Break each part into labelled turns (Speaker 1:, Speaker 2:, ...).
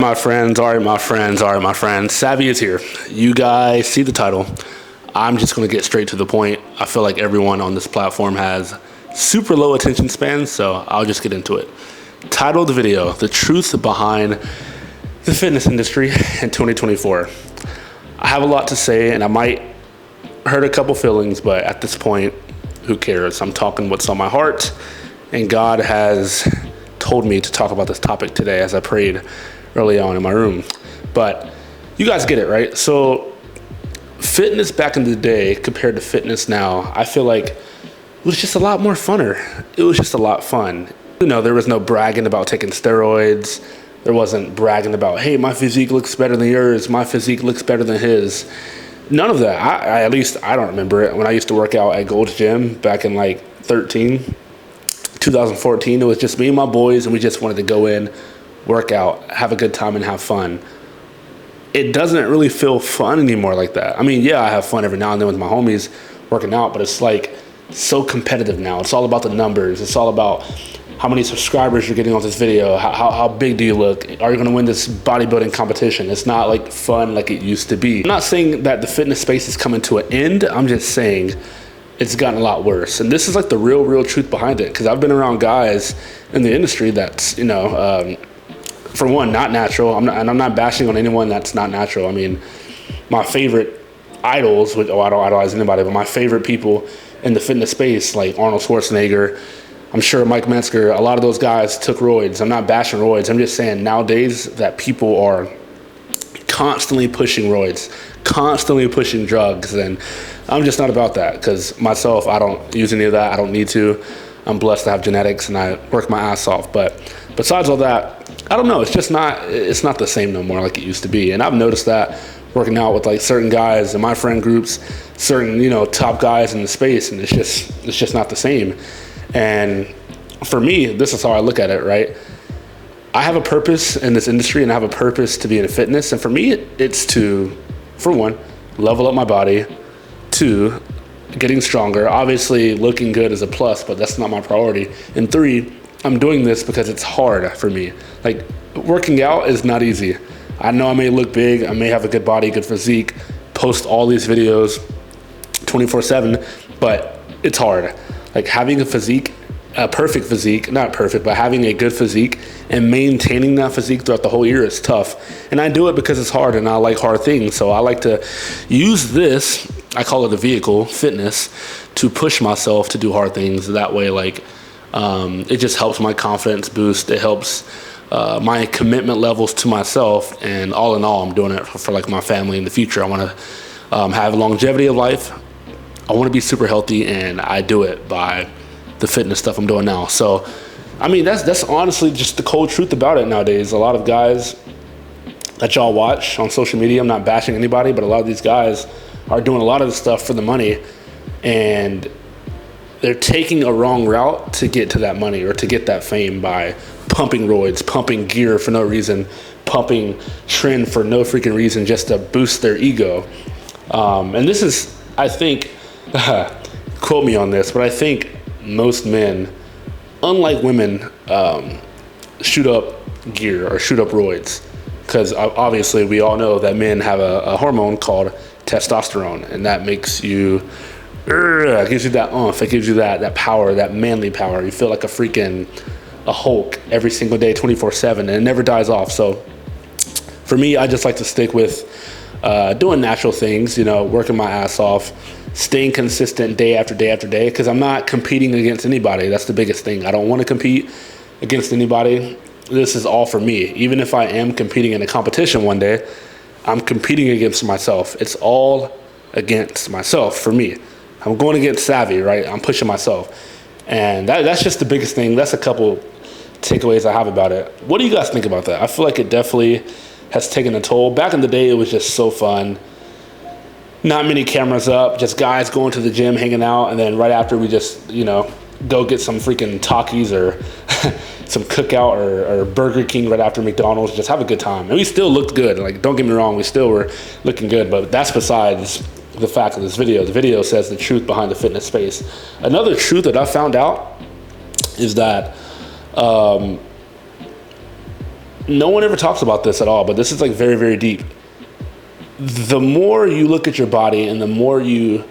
Speaker 1: My friends, Savvy is here. You guys see the title. I'm just going to get straight to the point. I feel like everyone on this platform has super low attention spans, so I'll just get into it. Title of the video, the truth behind the fitness industry in 2024. I have a lot to say, and I might hurt a couple feelings, but at this point, who cares? I'm talking what's on my heart, and God has told me to talk about this topic today as I prayed early on in my room. But you guys get it, right? So fitness back in the day compared to fitness now, I feel like it was just a lot more funner. It was just a lot fun. You know, there was no bragging about taking steroids. There wasn't bragging about, hey, my physique looks better than yours. My physique looks better than his. None of that. I at least I don't remember it. When I used to work out at Gold's Gym back in like 2014, it was just me and my boys, and we just wanted to go in, work out, have a good time, and have fun. It doesn't really feel fun anymore like that. I mean, yeah, I have fun every now and then with my homies working out, but it's like so competitive now. It's all about the numbers. It's all about how many subscribers you're getting on this video. How big do you look? Are you going to win this bodybuilding competition? It's not like fun like it used to be. I'm not saying that the fitness space is coming to an end. I'm just saying it's gotten a lot worse. And this is like the real truth behind it. Because I've been around guys in the industry that's, for one, not natural. I'm not bashing on anyone that's not natural. I mean, my favorite idols, I don't idolize anybody, but my favorite people in the fitness space, like Arnold Schwarzenegger, I'm sure Mike Metzger, a lot of those guys took roids. I'm not bashing roids. I'm just saying nowadays that people are constantly pushing roids, constantly pushing drugs, and I'm just not about that because myself, I don't use any of that. I don't need to. I'm blessed to have genetics and I work my ass off. But besides all that, I don't know. It's not the same no more like it used to be. And I've noticed that working out with like certain guys in my friend groups, certain, top guys in the space, and it's just not the same. And for me, this is how I look at it, right? I have a purpose in this industry and I have a purpose to be in fitness. And for me, it's to, for one, level up my body. Two, getting stronger. Obviously, looking good is a plus, but that's not my priority. And three, I'm doing this because it's hard for me. Like, working out is not easy. I know I may look big, I may have a good body, good physique, post all these videos 24/7, but it's hard. Like, having a physique, a perfect physique, not perfect, but having a good physique and maintaining that physique throughout the whole year is tough. And I do it because it's hard and I like hard things. So I like to use this, I call it a vehicle, fitness, to push myself to do hard things. That way, it just helps my confidence boost. It helps my commitment levels to myself. And all in all, I'm doing it for like my family in the future. I want to have longevity of life. I want to be super healthy, and I do it by the fitness stuff I'm doing now. So, I mean, that's honestly just the cold truth about it nowadays. A lot of guys that y'all watch on social media, I'm not bashing anybody, but a lot of these guys are doing a lot of this stuff for the money, and they're taking a wrong route to get to that money or to get that fame by pumping roids, pumping gear for no reason, pumping trend for no freaking reason just to boost their ego. And this is, I think, quote me on this, but I think most men, unlike women, shoot up gear or shoot up roids. Because obviously we all know that men have a hormone called testosterone, and that makes you, it gives you that oomph, it gives you that power, that manly power. You feel like a Hulk every single day, 24/7, and it never dies off. So for me, I just like to stick with doing natural things, working my ass off, staying consistent day after day after day, because I'm not competing against anybody. That's the biggest thing. I don't want to compete against anybody. This is all for me. Even if I am competing in a competition one day, I'm competing against myself. It's all against myself for me. I'm going against Savvy, right? I'm pushing myself. And that's just the biggest thing. That's a couple takeaways I have about it. What do you guys think about that? I feel like it definitely has taken a toll. Back in the day, it was just so fun. Not many cameras up, just guys going to the gym, hanging out, and then right after we just, go get some freaking Takis or some cookout or Burger King right after McDonald's, just have a good time. And we still looked good. Like, don't get me wrong, we still were looking good, but that's besides the fact of this video. The video says the truth behind the fitness space. Another truth that I found out is that no one ever talks about this at all, but this is like very, very deep. The more you look at your body and the more you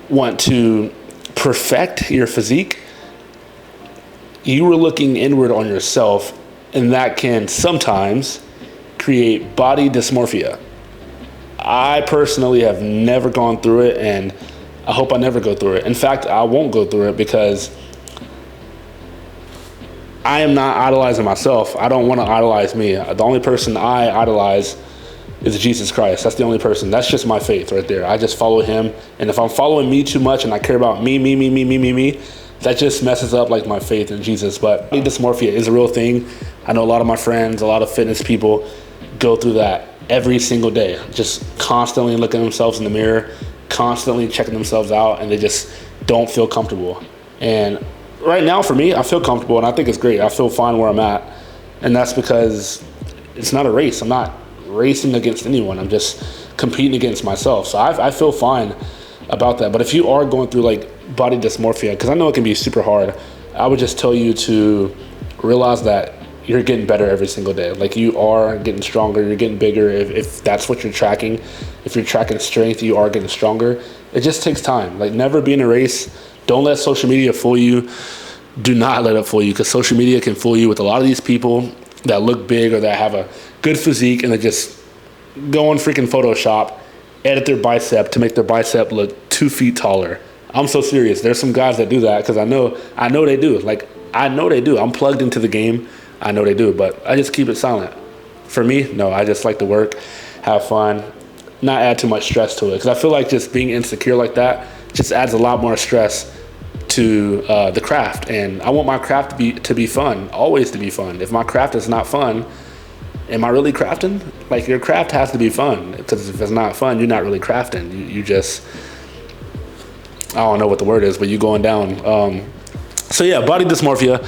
Speaker 1: want to perfect your physique, you are looking inward on yourself, and that can sometimes create body dysmorphia. I personally have never gone through it, and I hope I never go through it. In fact, I won't go through it because I am not idolizing myself. I don't want to idolize me. The only person I idolize is Jesus Christ. That's the only person. That's just my faith right there. I just follow him. And if I'm following me too much and I care about me, that just messes up like my faith in Jesus. But body dysmorphia is a real thing. I know a lot of my friends, a lot of fitness people go through that every single day, just constantly looking at themselves in the mirror, constantly checking themselves out, and they just don't feel comfortable. And right now for me, I feel comfortable and I think it's great. I feel fine where I'm at. And that's because it's not a race. I'm not racing against anyone. I'm just competing against myself. So I feel fine about that. But if you are going through like body dysmorphia, because I know it can be super hard, I would just tell you to realize that you're getting better every single day. Like, you are getting stronger, you're getting bigger. If that's what you're tracking, if you're tracking strength, you are getting stronger. It just takes time. Like, never be in a race. Don't let social media fool you. Do not let it fool you, because social media can fool you with a lot of these people that look big or that have a good physique, and they just go on freaking Photoshop, edit their bicep to make their bicep look 2 feet taller. I'm so serious. There's some guys that do that, because I know they do. Like, I know they do. I'm plugged into the game. I know they do, but I just keep it silent. For me, no, I just like to work, have fun, not add too much stress to it, because I feel like just being insecure like that just adds a lot more stress to the craft. And I want my craft to be fun, always to be fun. If my craft is not fun, am I really crafting? Like, your craft has to be fun, because if it's not fun, you're not really crafting. You just, I don't know what the word is, but you going down. So yeah, body dysmorphia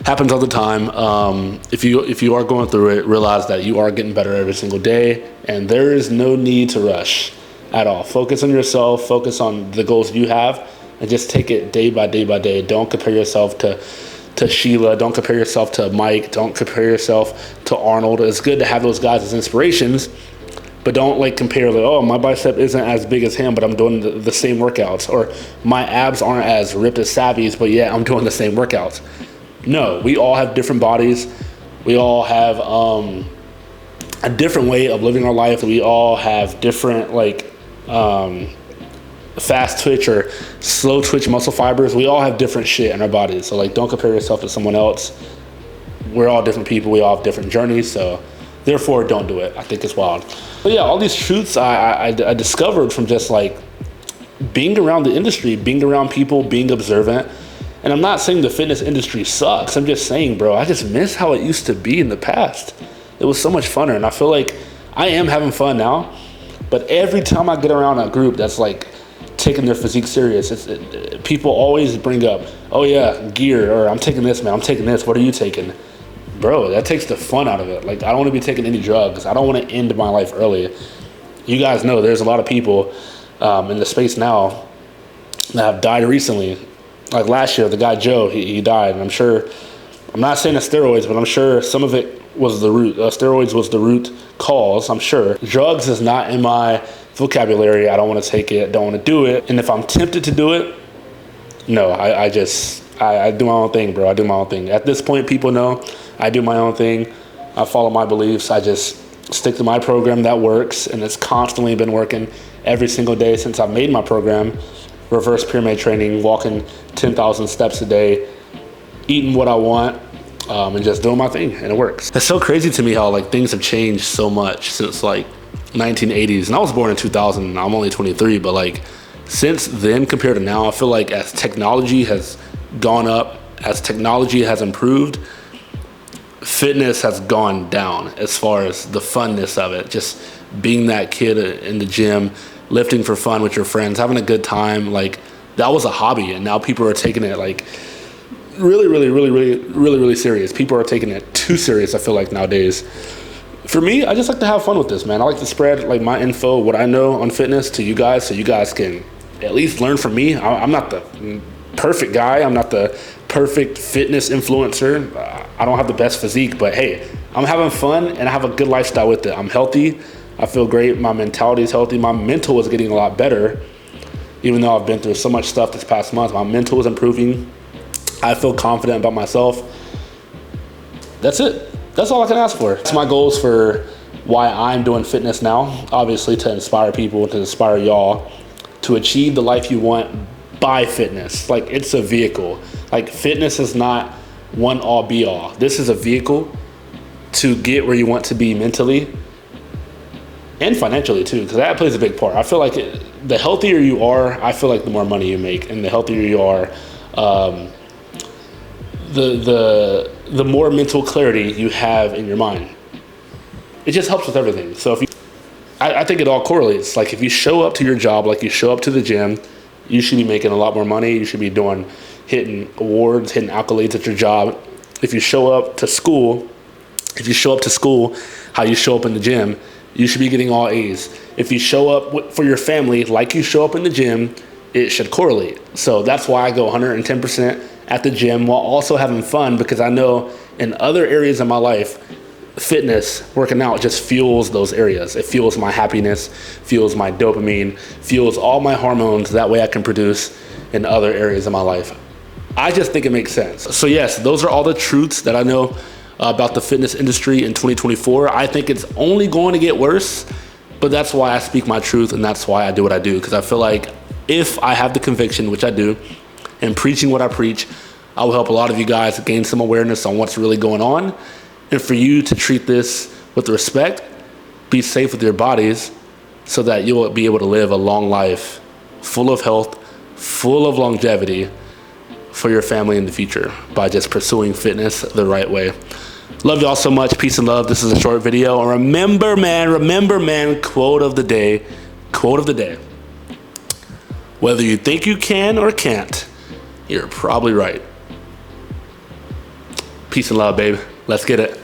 Speaker 1: happens all the time. If you are going through it, realize that you are getting better every single day, and there is no need to rush at all. Focus on yourself, focus on the goals you have, and just take it day by day by day. Don't compare yourself to Sheila. Don't compare yourself to Mike. Don't compare yourself to Arnold. It's good to have those guys as inspirations, but don't like compare, like, oh, my bicep isn't as big as him, but I'm doing the same workouts, or my abs aren't as ripped as Savvy's, but yeah, I'm doing the same workouts. No, we all have different bodies. We all have a different way of living our life. We all have different fast twitch or slow twitch muscle fibers. We all have different shit in our bodies. So like, don't compare yourself to someone else. We're all different people. We all have different journeys. So therefore, don't do it. I think it's wild. But yeah, all these truths I discovered from just like being around the industry, being around people, being observant. And I'm not saying the fitness industry sucks. I'm just saying, bro, I just miss how it used to be in the past. It was so much funner. And I feel like I am having fun now. But every time I get around a group that's like taking their physique serious, people always bring up, oh yeah, gear, or I'm taking this, man, I'm taking this. What are you taking? Bro, that takes the fun out of it. Like, I don't want to be taking any drugs. I don't want to end my life early. You guys know there's a lot of people in the space now that have died recently. Like last year, the guy Joe, he died, and I'm not saying it's steroids, but I'm sure some of it was the root. Steroids was the root cause, I'm sure. Drugs is not in my vocabulary. I don't want to take it, don't want to do it. And if I'm tempted to do it, no, I do my own thing, bro. I do my own thing. At this point, people know I do my own thing. I follow my beliefs. I just stick to my program that works, and it's constantly been working every single day since I made my program. Reverse pyramid training, walking 10,000 steps a day, eating what I want, and just doing my thing, and it works. It's so crazy to me how like things have changed so much since like 1980s, and I was born in 2000, and I'm only 23, but like since then compared to now, I feel like as technology has gone up, as technology has improved, fitness has gone down as far as the funness of it. Just being that kid in the gym, lifting for fun with your friends, having a good time, like that was a hobby, and now people are taking it like really serious. People are taking it too serious, I feel like, nowadays. For me, I just like to have fun with this, man. I like to spread like my info, what I know on fitness, to you guys, so you guys can at least learn from me. I'm not the perfect guy. I'm not the perfect fitness influencer. I don't have the best physique, but hey, I'm having fun and I have a good lifestyle with it. I'm healthy. I feel great. My mentality is healthy. My mental is getting a lot better. Even though I've been through so much stuff this past month, my mental is improving. I feel confident about myself. That's it. That's all I can ask for. It's my goals for why I'm doing fitness now. Obviously to inspire people, to inspire y'all to achieve the life you want by fitness. Like, it's a vehicle. Like, fitness is not one all be all. This is a vehicle to get where you want to be mentally and financially too, because that plays a big part. I feel like the healthier you are, I feel like the more money you make, and the healthier you are, the more mental clarity you have in your mind. It just helps with everything. So if you, I think it all correlates. Like, if you show up to your job, like you show up to the gym, you should be making a lot more money. You should be hitting awards, hitting accolades at your job. If you show up to school, how you show up in the gym, you should be getting all A's. If you show up for your family like you show up in the gym, it should correlate. So that's why I go 110% at the gym while also having fun, because I know in other areas of my life, fitness, working out just fuels those areas. It fuels my happiness, fuels my dopamine, fuels all my hormones. That way I can produce in other areas of my life. I just think it makes sense. So yes, those are all the truths that I know about the fitness industry in 2024. I think it's only going to get worse, but that's why I speak my truth, and that's why I do what I do, because I feel like if I have the conviction, which I do, and preaching what I preach, I will help a lot of you guys gain some awareness on what's really going on, and for you to treat this with respect, be safe with your bodies, so that you'll be able to live a long life full of health, full of longevity for your family in the future by just pursuing fitness the right way. Love y'all so much. Peace and love. This is a short video. And remember, man, quote of the day. Whether you think you can or can't, you're probably right. Peace and love, babe. Let's get it.